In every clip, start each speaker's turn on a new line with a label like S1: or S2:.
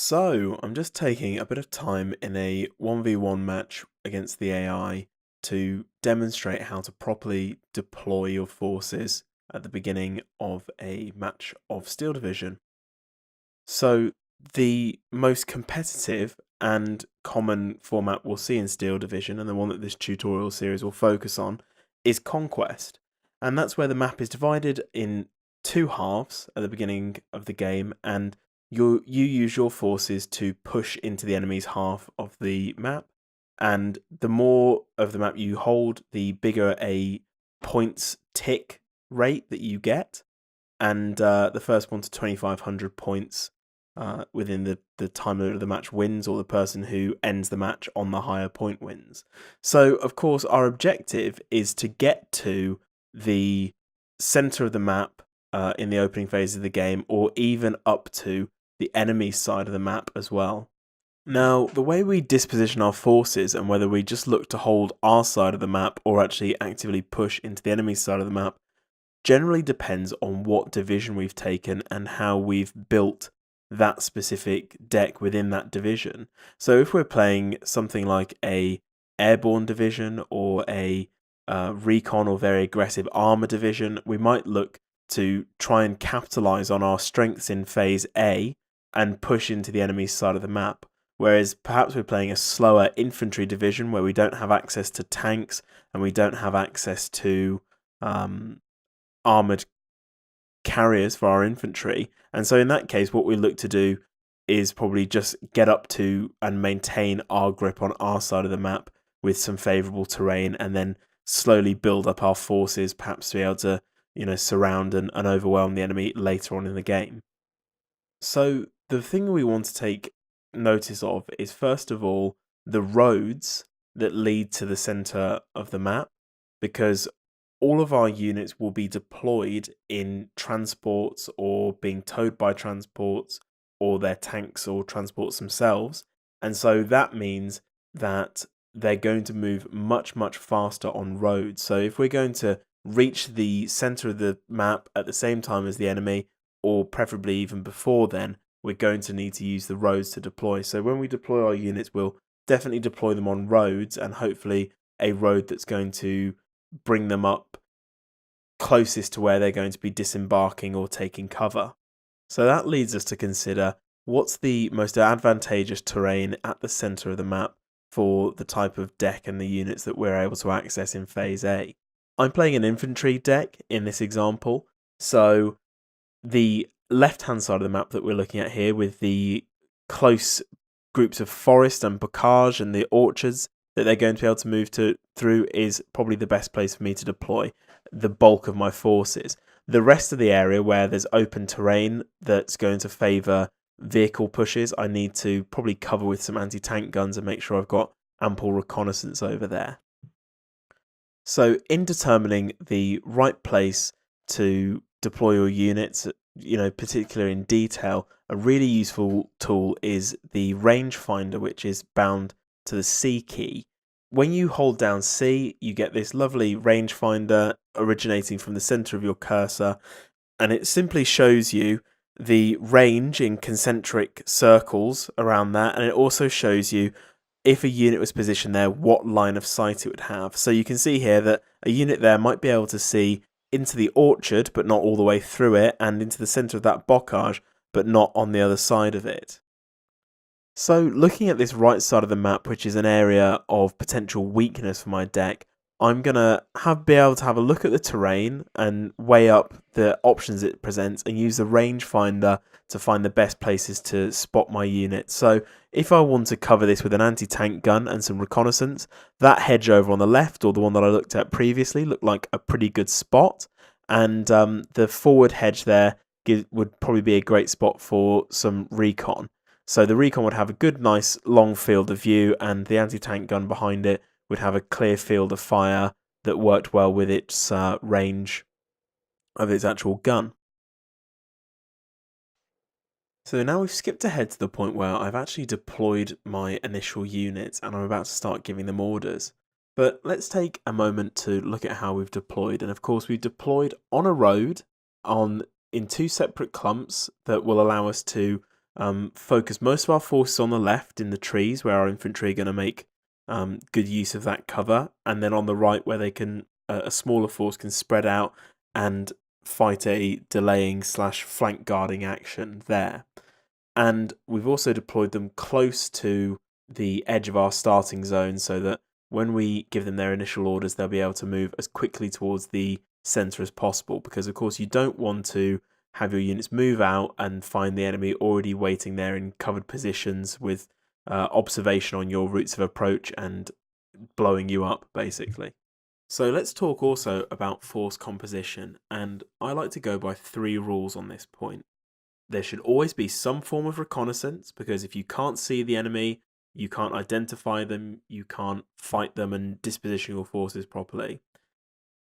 S1: So, I'm just taking a bit of time in a 1v1 match against the AI to demonstrate how to properly deploy your forces at the beginning of a match of Steel Division. So, the most competitive and common format we'll see in Steel Division, and the one that this tutorial series will focus on, is Conquest. And that's where the map is divided in two halves at the beginning of the game, and you use your forces to push into the enemy's half of the map. And the more of the map you hold, the bigger a points tick rate that you get. And the first one to 2,500 points within the time limit of the match wins, or the person who ends the match on the higher point wins. So, of course, our objective is to get to the center of the map in the opening phase of the game, or even up to the enemy side of the map as well. Now, the way we disposition our forces, and whether we just look to hold our side of the map or actually actively push into the enemy side of the map, generally depends on what division we've taken and how we've built that specific deck within that division. So if we're playing something like a airborne division or a recon or very aggressive armor division, we might look to try and capitalize on our strengths in phase A and push into the enemy's side of the map. Whereas perhaps we're playing a slower infantry division where we don't have access to tanks and we don't have access to armoured carriers for our infantry. And so in that case, what we look to do is probably just get up to and maintain our grip on our side of the map with some favourable terrain, and then slowly build up our forces, perhaps to be able to, surround and overwhelm the enemy later on in the game. So the thing we want to take notice of is, first of all, the roads that lead to the centre of the map, because all of our units will be deployed in transports or being towed by transports or their tanks or transports themselves. And so that means that they're going to move much, much faster on roads. So if we're going to reach the center of the map at the same time as the enemy, or preferably even before then, we're going to need to use the roads to deploy. So when we deploy our units, we'll definitely deploy them on roads, and hopefully a road that's going to bring them up closest to where they're going to be disembarking or taking cover. So that leads us to consider what's the most advantageous terrain at the center of the map for the type of deck and the units that we're able to access in phase A. I'm playing an infantry deck in this example, so the left-hand side of the map that we're looking at here, with the close groups of forest and bocage and the orchards that they're going to be able to move through, is probably the best place for me to deploy the bulk of my forces. The rest of the area where there's open terrain that's going to favour vehicle pushes, I need to probably cover with some anti-tank guns and make sure I've got ample reconnaissance over there. So in determining the right place to deploy your units, particularly in detail, a really useful tool is the Rangefinder, which is bound to the C key. When you hold down C, you get this lovely rangefinder originating from the center of your cursor, and it simply shows you the range in concentric circles around that, and it also shows you, if a unit was positioned there, what line of sight it would have. So you can see here that a unit there might be able to see into the orchard, but not all the way through it, and into the center of that bocage, but not on the other side of it. So looking at this right side of the map, which is an area of potential weakness for my deck, I'm going to be able to have a look at the terrain and weigh up the options it presents, and use the rangefinder to find the best places to spot my unit. So if I want to cover this with an anti-tank gun and some reconnaissance, that hedge over on the left, or the one that I looked at previously, looked like a pretty good spot. And the forward hedge there would probably be a great spot for some recon. So the recon would have a good, nice, long field of view, and the anti-tank gun behind it would have a clear field of fire that worked well with its range of its actual gun. So now we've skipped ahead to the point where I've actually deployed my initial units and I'm about to start giving them orders. But let's take a moment to look at how we've deployed. And of course, we've deployed on a road in two separate clumps that will allow us to focus most of our forces on the left in the trees, where our infantry are going to make good use of that cover, and then on the right, where they can a smaller force can spread out and fight a delaying / flank guarding action there. And we've also deployed them close to the edge of our starting zone, so that when we give them their initial orders, they'll be able to move as quickly towards the center as possible, because of course you don't want to have your units move out and find the enemy already waiting there in covered positions with observation on your routes of approach and blowing you up, basically. So let's talk also about force composition, and I like to go by 3 rules on this point. There should always be some form of reconnaissance, because if you can't see the enemy, you can't identify them, you can't fight them and disposition your forces properly.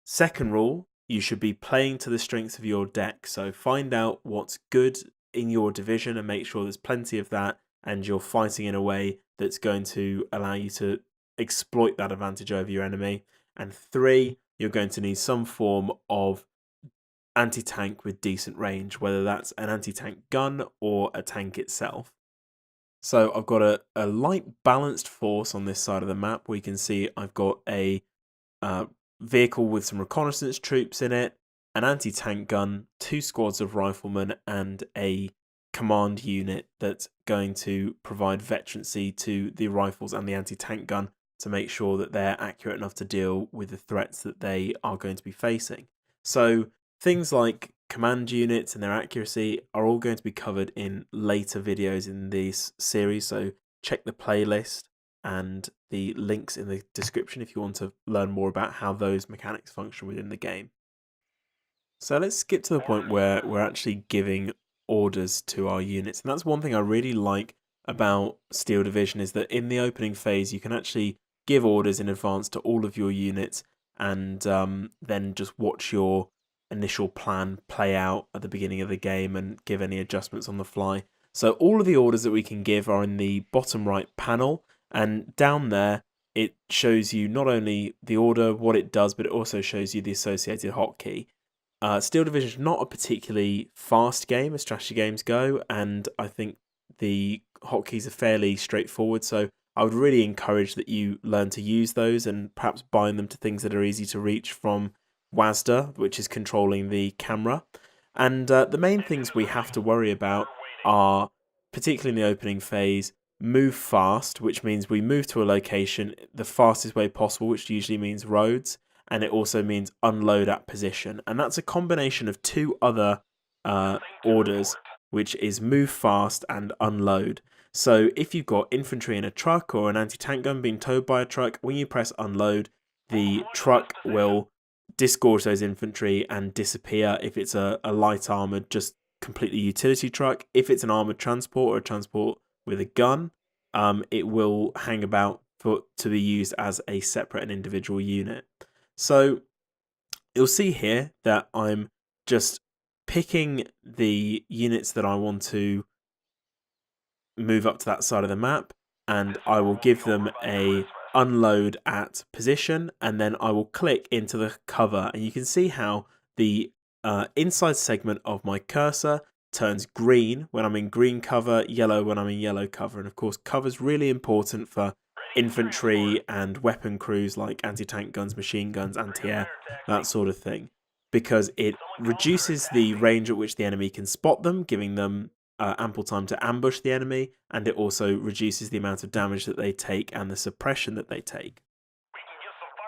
S1: Second rule, you should be playing to the strengths of your deck, so find out what's good in your division and make sure there's plenty of that, and you're fighting in a way that's going to allow you to exploit that advantage over your enemy. And 3, you're going to need some form of anti-tank with decent range, whether that's an anti-tank gun or a tank itself. So I've got a light balanced force on this side of the map. We can see I've got a vehicle with some reconnaissance troops in it, an anti-tank gun, 2 squads of riflemen, and a command unit that's going to provide veterancy to the rifles and the anti-tank gun to make sure that they're accurate enough to deal with the threats that they are going to be facing. So things like command units and their accuracy are all going to be covered in later videos in this series, so check the playlist and the links in the description if you want to learn more about how those mechanics function within the game. So let's skip to the point where we're actually giving orders to our units, and that's one thing I really like about Steel Division, is that in the opening phase you can actually give orders in advance to all of your units, and then just watch your initial plan play out at the beginning of the game and give any adjustments on the fly. So all of the orders that we can give are in the bottom right panel, and down there it shows you not only the order, what it does, but it also shows you the associated hotkey. Steel Division is not a particularly fast game as strategy games go, and I think the hotkeys are fairly straightforward, so I would really encourage that you learn to use those and perhaps bind them to things that are easy to reach from WASD, which is controlling the camera. And the main things we have to worry about are, particularly in the opening phase, move fast, which means we move to a location the fastest way possible, which usually means roads, and it also means unload at position. And that's a combination of 2 other orders, which is move fast and unload. So if you've got infantry in a truck or an anti-tank gun being towed by a truck, when you press unload, the truck will disgorge those infantry and disappear. If it's a light armoured, just completely utility truck. If it's an armoured transport or a transport with a gun, it will hang about to be used as a separate and individual unit. So you'll see here that I'm just picking the units that I want to move up to that side of the map, and I will give them a unload at position, and then I will click into the cover, and you can see how the inside segment of my cursor turns green when I'm in green cover, yellow when I'm in yellow cover. And of course, cover is really important for infantry and weapon crews like anti-tank guns, machine guns, anti-air, that sort of thing, because it reduces the range at which the enemy can spot them, giving them ample time to ambush the enemy, and it also reduces the amount of damage that they take and the suppression that they take.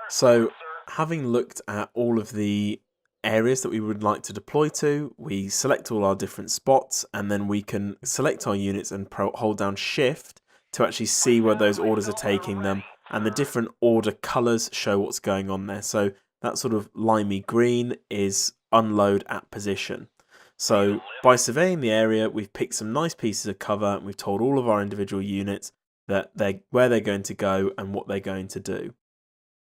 S1: So having looked at all of the areas that we would like to deploy to, we select all our different spots, and then we can select our units and hold down shift to actually see where those orders are taking them, and the different order colours show what's going on there. So that sort of limey green is unload at position. So by surveying the area, we've picked some nice pieces of cover, and we've told all of our individual units that where they're going to go and what they're going to do.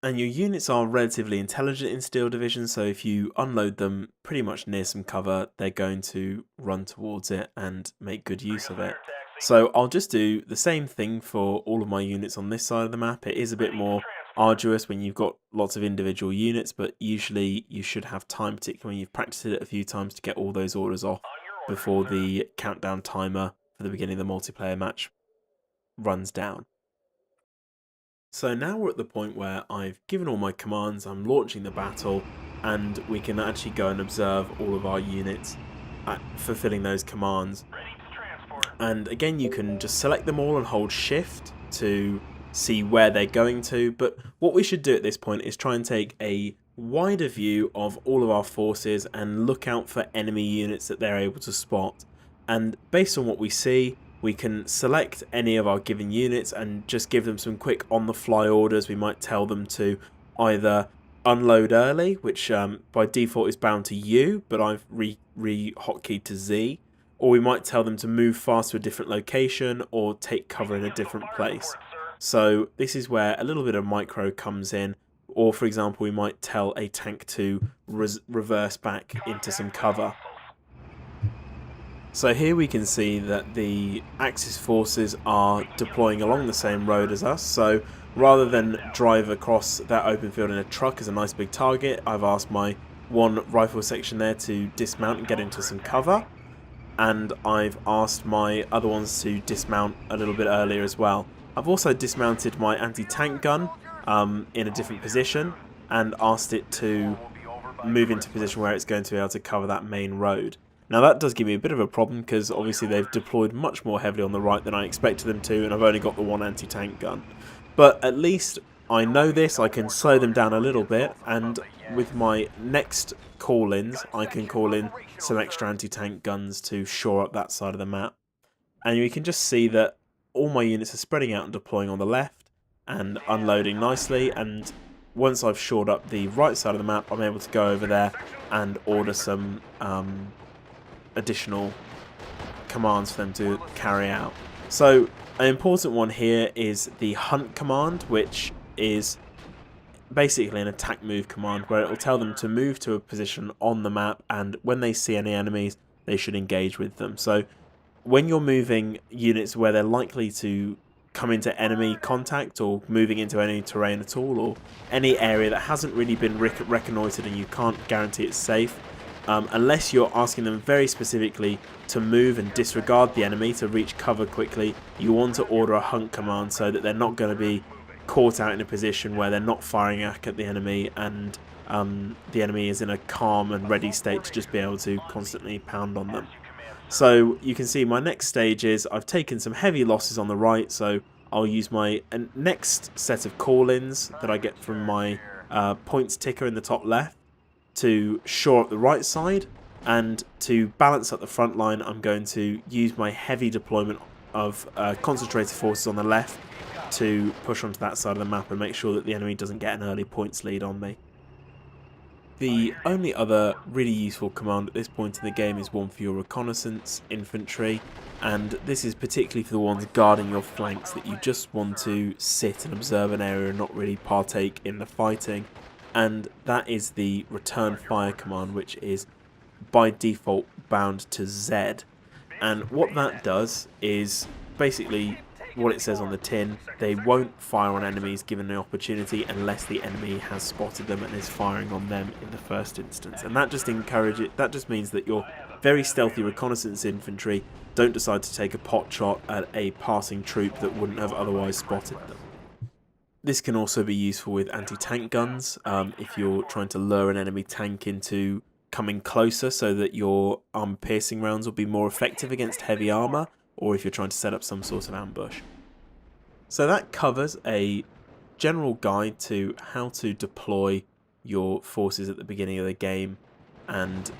S1: And your units are relatively intelligent in Steel Division, so if you unload them pretty much near some cover, they're going to run towards it and make good use of it. So I'll just do the same thing for all of my units on this side of the map. It is a bit more arduous when you've got lots of individual units, but usually you should have time, particularly when you've practiced it a few times, to get all those orders off before the countdown timer for the beginning of the multiplayer match runs down. So now we're at the point where I've given all my commands, I'm launching the battle, and we can actually go and observe all of our units fulfilling those commands. And again, you can just select them all and hold shift to see where they're going to, but what we should do at this point is try and take a wider view of all of our forces and look out for enemy units that they're able to spot. And based on what we see, we can select any of our given units and just give them some quick on-the-fly orders. We might tell them to either unload early, which by default is bound to U, but I've re-hotkeyed to Z, or we might tell them to move fast to a different location or take cover in a different place. So this is where a little bit of micro comes in, or for example we might tell a tank to reverse back into some cover. So here we can see that the Axis forces are deploying along the same road as us, so rather than drive across that open field in a truck as a nice big target, I've asked my one rifle section there to dismount and get into some cover, and I've asked my other ones to dismount a little bit earlier as well. I've also dismounted my anti-tank gun in a different position and asked it to move into a position where it's going to be able to cover that main road. Now that does give me a bit of a problem because obviously they've deployed much more heavily on the right than I expected them to, and I've only got the one anti-tank gun. But at least I know this, I can slow them down a little bit, and with my next call-ins I can call in some extra anti-tank guns to shore up that side of the map. And you can just see that all my units are spreading out and deploying on the left and unloading nicely, and once I've shored up the right side of the map I'm able to go over there and order some additional commands for them to carry out. So an important one here is the hunt command, which is basically an attack move command where it will tell them to move to a position on the map, and when they see any enemies they should engage with them. So when you're moving units where they're likely to come into enemy contact or moving into any terrain at all, or any area that hasn't really been reconnoitred and you can't guarantee it's safe, unless you're asking them very specifically to move and disregard the enemy to reach cover quickly, you want to order a hunt command so that they're not going to be caught out in a position where they're not firing at the enemy and the enemy is in a calm and ready state to just be able to constantly pound on them. So you can see my next stage is I've taken some heavy losses on the right, so I'll use my next set of call-ins that I get from my points ticker in the top left to shore up the right side, and to balance up the front line I'm going to use my heavy deployment of concentrated forces on the left to push onto that side of the map and make sure that the enemy doesn't get an early points lead on me. The only other really useful command at this point in the game is one for your reconnaissance infantry, and this is particularly for the ones guarding your flanks that you just want to sit and observe an area and not really partake in the fighting, and that is the return fire command, which is by default bound to Z. And what that does is basically what it says on the tin: they won't fire on enemies given the opportunity unless the enemy has spotted them and is firing on them in the first instance. And that just means that your very stealthy reconnaissance infantry don't decide to take a pot shot at a passing troop that wouldn't have otherwise spotted them. This can also be useful with anti-tank guns if you're trying to lure an enemy tank into coming closer so that your armor-piercing rounds will be more effective against heavy armor, or if you're trying to set up some sort of ambush. So that covers a general guide to how to deploy your forces at the beginning of the game and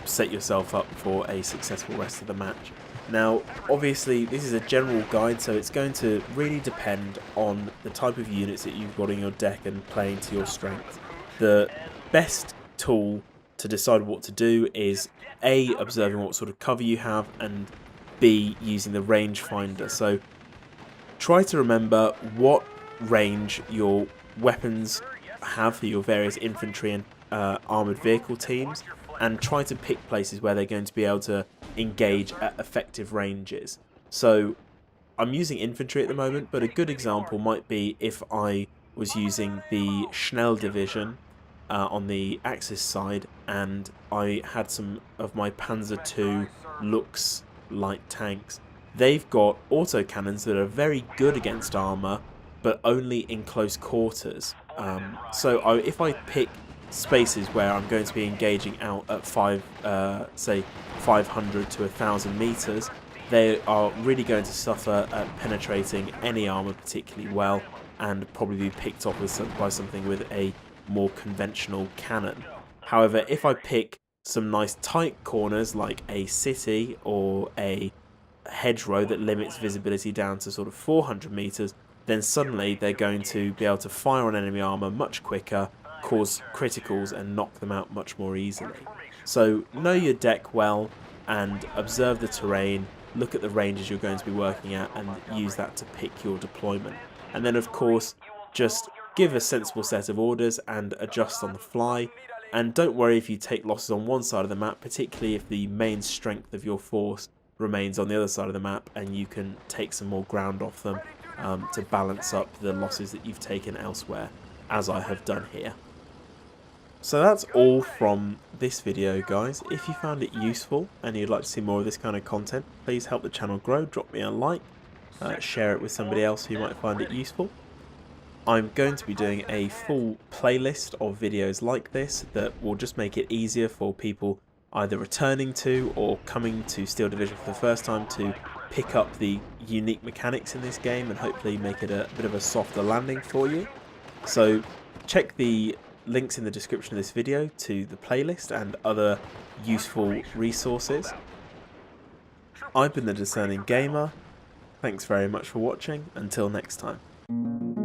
S1: set yourself up for a successful rest of the match. Now, obviously, this is a general guide, so it's going to really depend on the type of units that you've got on your deck and playing to your strength. The best tool to decide what to do is A, observing what sort of cover you have, and B, using the Rangefinder. So try to remember what range your weapons have for your various infantry and armoured vehicle teams, and try to pick places where they're going to be able to engage at effective ranges. So I'm using infantry at the moment, but a good example might be if I was using the Schnell division on the Axis side, and I had some of my Panzer II Lux light tanks. they've got autocannons that are very good against armor, but only in close quarters. If I pick spaces where I'm going to be engaging out at say 500 to 1,000 meters, they are really going to suffer at penetrating any armor particularly well, and probably be picked off by something with a more conventional cannon. However, if I pick some nice tight corners like a city or a hedgerow that limits visibility down to sort of 400 meters, then suddenly they're going to be able to fire on enemy armor much quicker, cause criticals and knock them out much more easily. So know your deck well and observe the terrain, look at the ranges you're going to be working at, and use that to pick your deployment. And then of course just give a sensible set of orders and adjust on the fly. And don't worry if you take losses on one side of the map, particularly if the main strength of your force remains on the other side of the map and you can take some more ground off them to balance up the losses that you've taken elsewhere, as I have done here. So that's all from this video, guys. If you found it useful and you'd like to see more of this kind of content, please help the channel grow, drop me a like, share it with somebody else who might find it useful. I'm going to be doing a full playlist of videos like this that will just make it easier for people either returning to or coming to Steel Division for the first time to pick up the unique mechanics in this game and hopefully make it a bit of a softer landing for you. So check the links in the description of this video to the playlist and other useful resources. I've been the Discerning Gamer. Thanks very much for watching. Until next time.